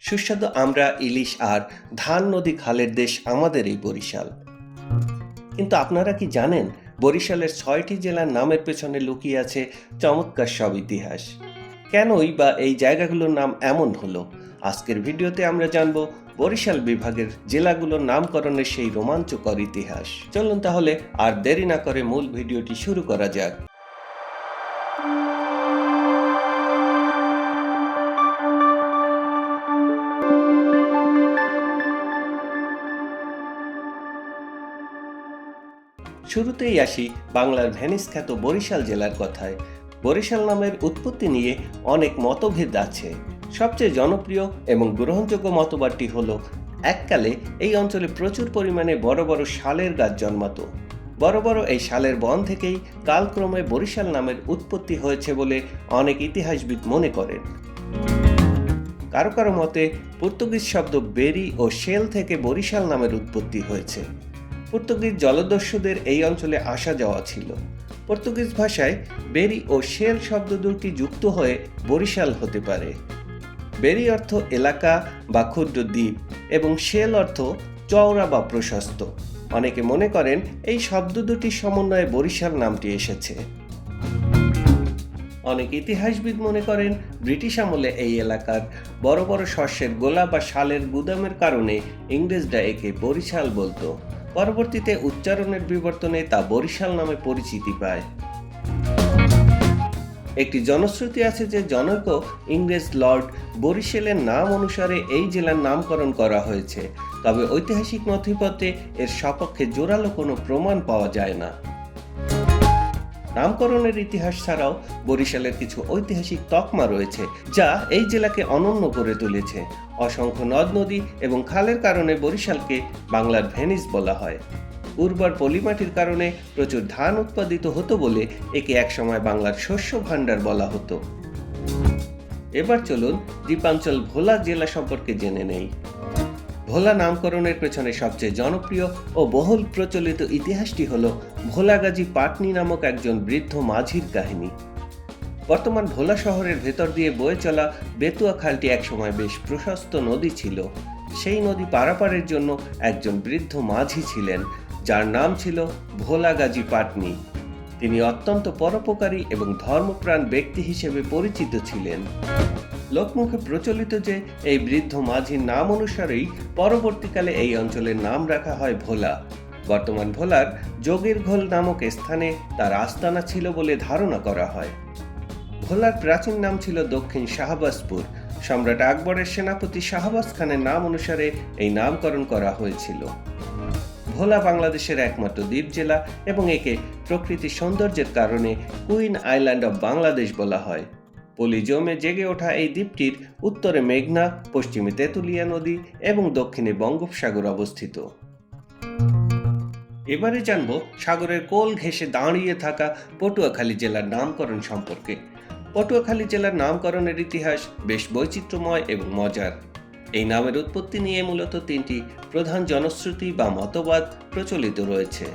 সুস্বাদু আমরা, ইলিশ আর ধান নদী খালের দেশ আমাদের এই বরিশাল। কিন্তু আপনারা কি জানেন বরিশালের ৬টি জেলার নামের পেছনে লুকিয়ে আছে চমৎকার সব ইতিহাস? কেনই বা এই জায়গাগুলোর নাম এমন হলো? আজকের ভিডিওতে আমরা জানব বরিশাল বিভাগের জেলাগুলোর নামকরণের সেই রোমাঞ্চকর ইতিহাস। চলুন তাহলে আর দেরি না করে মূল ভিডিওটি শুরু করা যাক। শুরুতেই আসি বাংলার ভেনিস খ্যাত বরিশাল জেলার কথায়। বরিশাল নামের উৎপত্তি নিয়ে অনেক মতভেদ আছে। সবচেয়ে জনপ্রিয় এবং গ্রহণযোগ্য মতবাদটি হলো এককালে এই অঞ্চলে প্রচুর পরিমাণে বড় বড় শালের গাছ জন্মাতো। বড় বড় এই শালের বন থেকেই কালক্রমে বরিশাল নামের উৎপত্তি হয়েছে বলে অনেক ইতিহাসবিদ মনে করেন। কারো কারো মতে পর্তুগিজ শব্দ বেরি ও শেল থেকে বরিশাল নামের উৎপত্তি হয়েছে। পর্তুগিজ জলদস্যুদের এই অঞ্চলে আসা যাওয়া ছিল। পর্তুগিজ ভাষায় বেরি ও শেল শব্দ দুটি যুক্ত হয়ে বরিশাল হতে পারে। বেরি অর্থ এলাকা বা ক্ষুদ্র দ্বীপ এবং শেল অর্থ চওড়া বা প্রশস্ত। অনেকে মনে করেন এই শব্দ দুটির সমন্বয়ে বরিশাল নামটি এসেছে। অনেক ইতিহাসবিদ মনে করেন ব্রিটিশ আমলে এই এলাকার বড় বড় শস্যের গোলা বা শালের গুদামের কারণে ইংরেজরা একে বরিশাল বলতো। পরবর্তীতে উচ্চারণের বিবর্তনে তা বরিশাল নামে পরিচিতি পায়। একটি জনশ্রুতি আছে যে জনৈক ইংরেজ লর্ড বরিশালের নাম অনুসারে এই জেলার নামকরণ করা হয়েছে, তবে ঐতিহাসিক নথিপত্রে এর সপক্ষে জোরালো কোনো প্রমাণ পাওয়া যায় না। নামকরণের ইতিহাস ছাড়াও বরিশালের কিছু ঐতিহাসিক তকমা রয়েছে যা এই জেলাকে অনন্য করে তুলেছে। অসংখ্য নদ নদী এবং খালের কারণে বরিশালকে বাংলার ভেনিস বলা হয়। উর্বর পলিমাটির কারণে প্রচুর ধান উৎপাদিত হতো বলে একে একসময় বাংলার শস্য ভাণ্ডার বলা হতো। এবার চলুন দ্বীপাঞ্চল ভোলা জেলা সম্পর্কে জেনে নেই। ভোলা নামকরণের পেছনে সবচেয়ে জনপ্রিয় ও বহুল প্রচলিত ইতিহাসটি হল ভোলাগাজী পাটনি নামক একজন বৃদ্ধ মাঝির কাহিনী। বর্তমান ভোলা শহরের ভেতর দিয়ে বয়ে চলা বেতুয়া খালটি একসময় বেশ প্রশস্ত নদী ছিল। সেই নদী পারাপারের জন্য একজন বৃদ্ধ মাঝি ছিলেন যার নাম ছিল ভোলাগাজী পাটনি। তিনি অত্যন্ত পরোপকারী এবং ধর্মপ্রাণ ব্যক্তি হিসেবে পরিচিত ছিলেন। লোকমুখে প্রচলিত যে এই বৃদ্ধ মাঝির নাম অনুসারেই পরবর্তীকালে এই অঞ্চলের নাম রাখা হয় ভোলা। বর্তমান ভোলার যোগীর ঘোল নামক স্থানে তার আস্তানা ছিল বলে ধারণা করা হয়। ভোলার প্রাচীন নাম ছিল দক্ষিণ শাহবাজপুর। সম্রাট আকবরের সেনাপতি শাহবাজ খানের নাম অনুসারে এই নামকরণ করা হয়েছিল। ভোলা বাংলাদেশের একমাত্র দ্বীপ জেলা এবং একে প্রকৃতির সৌন্দর্যের কারণে কুইন আইল্যান্ড অব বাংলাদেশ বলা হয়। পলি জমে জেগে ওঠা এই দ্বীপটির উত্তরে মেঘনা, পশ্চিমে তেঁতুলিয়া নদী এবং দক্ষিণে বঙ্গোপসাগর অবস্থিত। এবারে জানব সাগরের কোল ঘেঁষে দাঁড়িয়ে থাকা পটুয়াখালী জেলার নামকরণ সম্পর্কে। পটুয়াখালী জেলার নামকরণের ইতিহাস বেশ বৈচিত্র্যময় এবং মজার। এই নামের উৎপত্তি নিয়ে মূলত তিনটি প্রধান জনশ্রুতি বা মতবাদ প্রচলিত রয়েছে।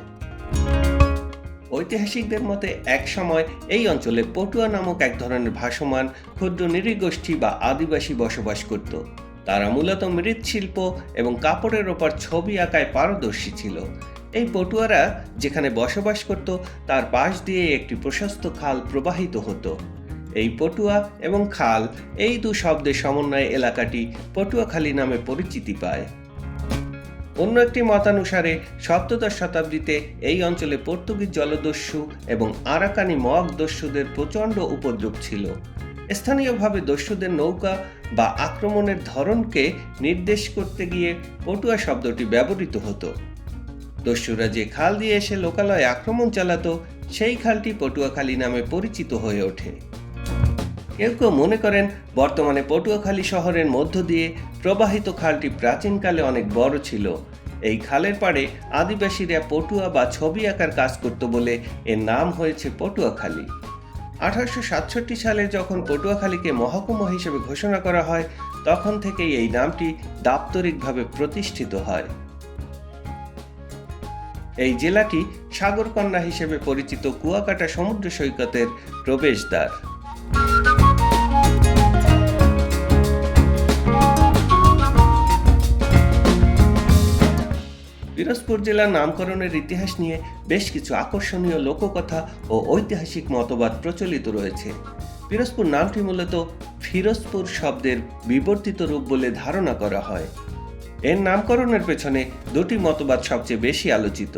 ঐতিহাসিকদের মতে এক সময় এই অঞ্চলে পটুয়া নামক এক ধরনের ভাসমান ক্ষুদ্র নৃগোষ্ঠী বা আদিবাসী বসবাস করত। তারা মূলত মৃৎশিল্প এবং কাপড়ের ওপর ছবি আঁকায় পারদর্শী ছিল। এই পটুয়ারা যেখানে বসবাস করত তার পাশ দিয়ে একটি প্রশস্ত খাল প্রবাহিত হতো। এই পটুয়া এবং খাল এই দু শব্দের সমন্বয়ে এলাকাটি পটুয়াখালী নামে পরিচিতি পায়। অন্য একটি মতানুসারে সপ্তদশ শতাব্দীতে এই অঞ্চলে পর্তুগিজ জলদস্যু এবং আরাকানি মগ দস্যুদের প্রচণ্ড উপদ্রব ছিল। স্থানীয়ভাবে দস্যুদের নৌকা বা আক্রমণের ধরনকে নির্দেশ করতে গিয়ে পটুয়া শব্দটি ব্যবহৃত হতো। দস্যুরা যে খাল দিয়ে এসে লোকালয়ে আক্রমণ চালাতো সেই খালটি পটুয়াখালী নামে পরিচিত হয়ে ওঠে। কেউ কেউ মনে করেন বর্তমানে পটুয়াখালী শহরের মধ্য দিয়ে প্রবাহিত খালটি প্রাচীনকালে অনেক বড় ছিল। এই খালের পাড়ে আদিবাসীরা পটুয়া বা ছবি আঁকার কাজ করত বলে এর নাম হয়েছে পটুয়াখালী। 1867 সালে যখন পটুয়াখালীকে মহকুমা হিসেবে ঘোষণা করা হয় তখন থেকেই এই নামটি দাপ্তরিকভাবে প্রতিষ্ঠিত হয়। এই জেলাটি সাগরকন্যা হিসেবে পরিচিত কুয়াকাটা সমুদ্র সৈকতের প্রবেশদ্বার। ফিরোজপুর জেলার নামকরণের ইতিহাস নিয়ে বেশ কিছু আকর্ষণীয় লোককথা ও ঐতিহাসিক মতবাদ প্রচলিত রয়েছে। ফিরোজপুর নামটি মূলত ফিরোজপুর শব্দের বিবর্তিত রূপ বলে ধারণা করা হয়। এর নামকরণের পেছনে দুটি মতবাদ সবচেয়ে বেশি আলোচিত।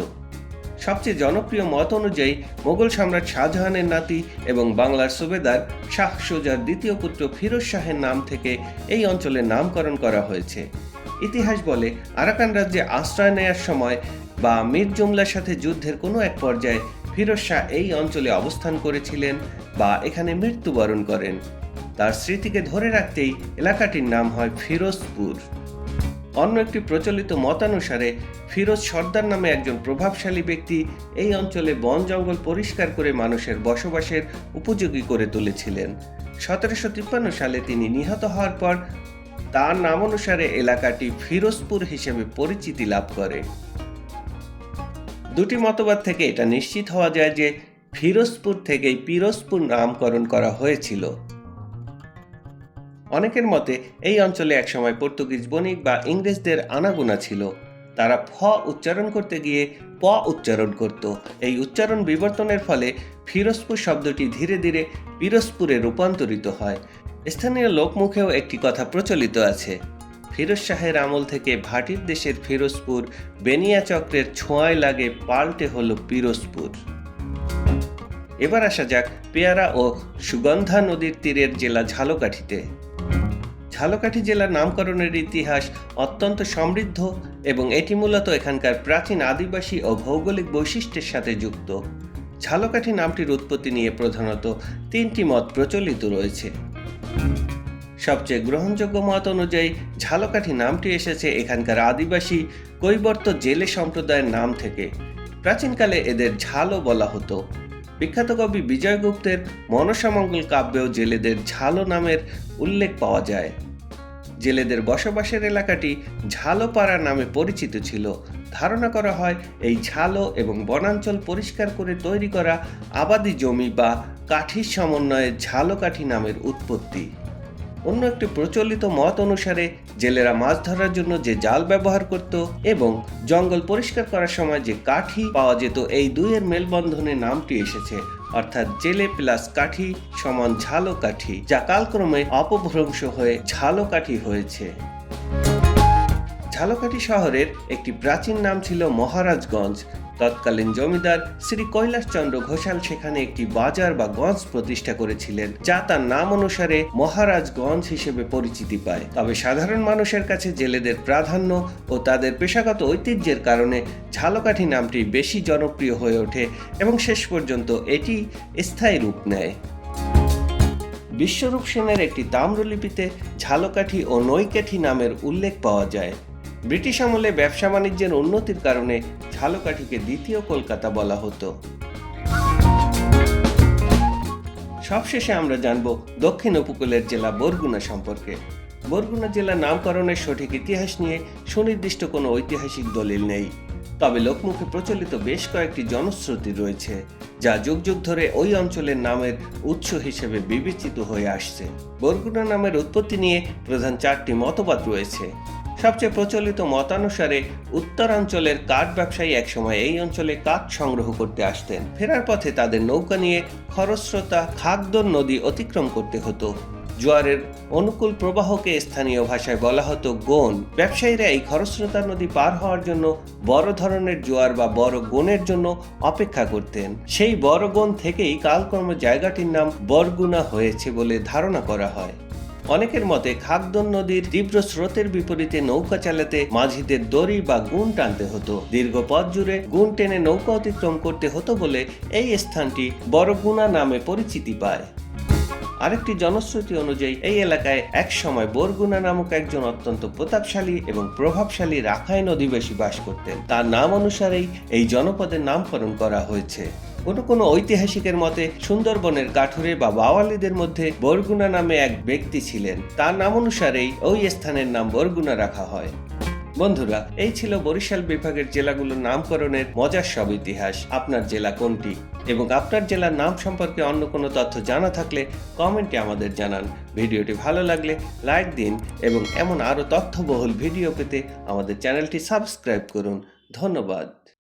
সবচেয়ে জনপ্রিয় মত অনুযায়ী মোগল সম্রাট শাহজাহানের নাতি এবং বাংলার সুবেদার শাহ সুজার দ্বিতীয় পুত্র ফিরোজ শাহের নাম থেকে এই অঞ্চলের নামকরণ করা হয়েছে। ইতিহাস বলে আরাকান রাজ্যে আশ্রয় নেয়ার সময় বা মীর জুমলার সাথে যুদ্ধের কোনো এক পর্যায়ে ফিরোজ শাহ এই অঞ্চলে অবস্থান করেছিলেন বা এখানে মৃত্যুবরণ করেন। তার স্মৃতিকে ধরে রাখতেই এলাকাটির নাম হয় ফিরোজপুর। অন্য একটি প্রচলিত মতানুসারে ফিরোজ সর্দার নামে একজন প্রভাবশালী ব্যক্তি এই অঞ্চলে বন জঙ্গল পরিষ্কার করে মানুষের বসবাসের উপযোগী করে তুলেছিলেন। 1753 সালে তিনি নিহত হওয়ার পর তার নাম অনুসারে এলাকাটি ফিরোজপুর হিসেবে পরিচিতি লাভ করে। দুটি মতবাদ থেকে এটা নিশ্চিত হওয়া যায় যে ফিরোজপুর থেকেই পিরোজপুর নামকরণ করা হয়েছিল। অনেকের মতে এই অঞ্চলে একসময় পর্তুগিজ বণিক বা ইংরেজদের আনাগোনা ছিল। তারা ফ উচ্চারণ করতে গিয়ে প উচ্চারণ করত। এই উচ্চারণ বিবর্তনের ফলে ফিরোজপুর শব্দটি ধীরে ধীরে পিরোজপুরে রূপান্তরিত হয়। স্থানীয় লোকমুখেও একটি কথা প্রচলিত আছে, ফিরোজ শাহের আমল থেকে ভাটির দেশের ফিরোজপুর বেনিয়া চক্রের ছোঁয়ায় লাগে পাল্টে হলো পিরোজপুর। এবার আসা যাক পেয়ারা ও সুগন্ধা নদীর তীরের জেলা ঝালকাঠিতে। ঝালকাঠি জেলার নামকরণের ইতিহাস অত্যন্ত সমৃদ্ধ এবং এটি মূলত এখানকার প্রাচীন আদিবাসী ও ভৌগোলিক বৈশিষ্ট্যের সাথে যুক্ত। ঝালকাঠি নামটির উৎপত্তি নিয়ে প্রধানত তিনটি মত প্রচলিত রয়েছে। সবচেয়ে গ্রহণযোগ্য মত অনুযায়ী ঝালকাঠি নামটি এসেছে এখানকার আদিবাসী কৈবর্ত জেলে সম্প্রদায়ের নাম থেকে। প্রাচীনকালে এদের ঝালো বলা হতো। বিখ্যাত কবি বিজয়গুপ্তের মনসামঙ্গল কাব্যেও জেলেদের ঝালো নামের উল্লেখ পাওয়া যায়। জেলেদের বসবাসের এলাকাটি ঝালোপাড়া নামে পরিচিত ছিল। ধারণা করা হয় এই ঝালো এবং বনাঞ্চল পরিষ্কার করে তৈরি করা আবাদি জমি বা কাঠির সমন্বয়ে ঝালকাঠি নামের উৎপত্তি। অন্য একটি প্রচলিত মত অনুসারে জেলেরা মাছ ধরার জন্য যে জাল ব্যবহার করত এবং জঙ্গল পরিষ্কার করার সময় যে কাঠি পাওয়া যেত, এই দুইয়ের মেলবন্ধনে নামটি এসেছে, অর্থাৎ জেলে প্লাস কাঠি সমান ঝালকাঠি, যা কালক্রমে অপভ্রংশ হয়ে ঝালকাঠি হয়েছে। ঝালকাঠি শহরের একটি প্রাচীন নাম ছিল মহারাজগঞ্জ। তৎকালীন জমিদার শ্রী কৈলাসচন্দ্র ঘোষাল সেখানে একটি বাজার বা গঞ্জ প্রতিষ্ঠা করেছিলেন, যা তার নাম অনুসারে মহারাজগঞ্জ হিসেবে পরিচিতি পায়। তবে সাধারণ মানুষের কাছে জেলেদের প্রাধান্য ও তাদের পেশাগত ঐতিহ্যের কারণে ঝালকাঠি নামটি বেশি জনপ্রিয় হয়ে ওঠে এবং শেষ পর্যন্ত এটি স্থায়ী রূপ নেয়। বিশ্বরূপ সেনের একটি তাম্রলিপিতে ঝালকাঠি ও নৈকাঠি নামের উল্লেখ পাওয়া যায়। ব্রিটিশ আমলে ব্যবসা বাণিজ্যের উন্নতির কারণে ঝালকাঠিকে দ্বিতীয় কলকাতা বলা হতো। সবশেষে আমরা জানব দক্ষিণ উপকূলের জেলা বরগুনা সম্পর্কে। বরগুনা জেলার নামকরণের সঠিক ইতিহাস নিয়ে সুনির্দিষ্ট কোনো ঐতিহাসিক দলিল নেই, তবে লোকমুখে প্রচলিত বেশ কয়েকটি জনশ্রুতি রয়েছে, যা যুগ যুগ ধরে ওই অঞ্চলের নামের উৎস হিসেবে বিবেচিত হয়ে আসছে। বরগুনা নামের উৎপত্তি নিয়ে প্রধান চারটি মতবাদ রয়েছে। সবচেয়ে প্রচলিত মতানুসারে উত্তরাঞ্চলের কাঠ ব্যবসায়ী একসময় এই অঞ্চলে কাঠ সংগ্রহ করতে আসতেন। ফেরার পথে তাদের নৌকা নিয়ে খরস্রোতা খাগদর নদী অতিক্রম করতে হতো। জোয়ারের অনুকূল প্রবাহকে স্থানীয় ভাষায় বলা হতো গোন। ব্যবসায়ীরা এই খরস্রোতা নদী পার হওয়ার জন্য বড় ধরনের জোয়ার বা বড় গোনের জন্য অপেক্ষা করতেন। সেই বড় গোন থেকেই কালক্রমে জায়গাটির নাম বরগুনা হয়েছে বলে ধারণা করা হয়। অনেকের মতে খাগদন নদীর তীব্র স্রোতের বিপরীতে নৌকা চালাতে মাঝিদের দড়ি বা গুণ টানতে হতো। দীর্ঘ পথ জুড়ে গুণ টেনে নৌকা অতিক্রম করতে হতো বলে এই স্থানটি বরগুনা নামে পরিচিতি পায়। আরেকটি জনশ্রুতি অনুযায়ী এই এলাকায় এক সময় বরগুনা নামক একজন অত্যন্ত প্রতাপশালী এবং প্রভাবশালী রাখাইন অধিবাসী বাস করতেন। তার নাম অনুসারেই এই জনপদের নামকরণ করা হয়েছে। কোনো ঐতিহাসিকের মতে সুন্দরবনের কাঠুরে বা বাওয়ালিদের মধ্যে বরগুনা নামে এক ব্যক্তি ছিলেন। তার নাম অনুসারেই ওই স্থানের নাম বরগুনা রাখা হয়। বন্ধুরা, এই ছিল বরিশাল বিভাগের জেলাগুলোর নামকরণের মজার সব ইতিহাস। আপনার জেলা কোনটি এবং আপনার জেলার নাম সম্পর্কে অন্য কোনো তথ্য জানা থাকলে কমেন্টে আমাদের জানান। ভিডিওটি ভালো লাগলে লাইক দিন এবং এমন আরও তথ্যবহুল ভিডিও পেতে আমাদের চ্যানেলটি সাবস্ক্রাইব করুন। ধন্যবাদ।